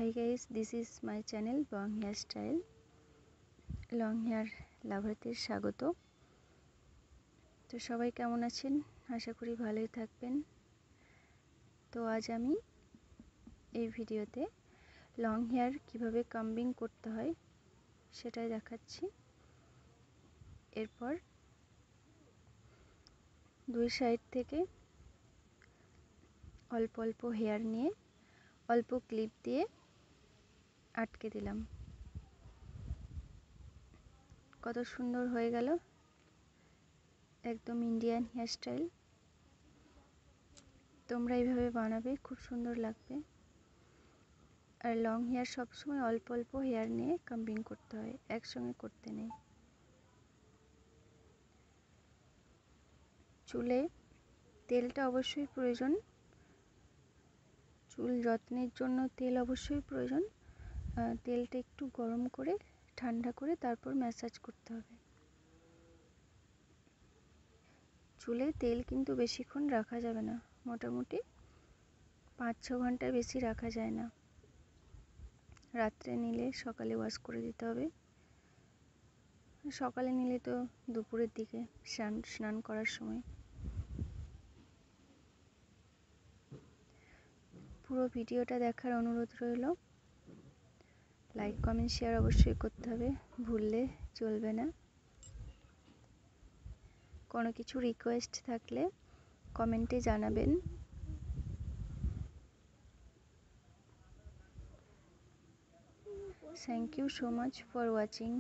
Hi guys, this is my channel Long Hair Style. Long hair লাভারদের স্বাগত। তো সবাই কেমন আছেন? আশা করি ভালোই থাকবেন। তো আজ আমি এই ভিডিওতে লং হেয়ার কিভাবে কাম্বিং করতে হয় সেটাই দেখাচ্ছি। এরপর দুই সাইড থেকে অল্প অল্প হেয়ার নিয়ে অল্প ক্লিপ দিয়ে আটকে দিলাম। কত সুন্দর হয়ে গেল, একদম ইন্ডিয়ান হেয়ার স্টাইল। তোমরা এইভাবে বানাবে, খুব সুন্দর লাগবে। আর লং হেয়ার সবসময় অল্প অল্প হেয়ার নিয়ে কাম্বিং করতে হয়, একসঙ্গে করতে নেই। চুলে তেলটা অবশ্যই প্রয়োজন, চুল যত্নের জন্য তেল অবশ্যই প্রয়োজন। তেলটা একটু গরম করে ঠান্ডা করে তারপর ম্যাসাজ করতে হবে। চুলে তেল কিন্তু বেশিক্ষণ রাখা যাবে না, মোটামুটি 5-6 ঘন্টার বেশি রাখা যায় না। রাত্রে নিলে সকালে ওয়াশ করে দিতে হবে। সকালে নিলে তো দুপুরের দিকে স্নান করার সময়। পুরো ভিডিওটা দেখার অনুরোধ রইল। লাইক কমেন্ট শেয়ার অবশ্যই করতে হবে, ভুললে চলবে না। কোনো কিছু রিকোয়েস্ট থাকলে কমেন্টে জানাবেন। Thank you so much for watching.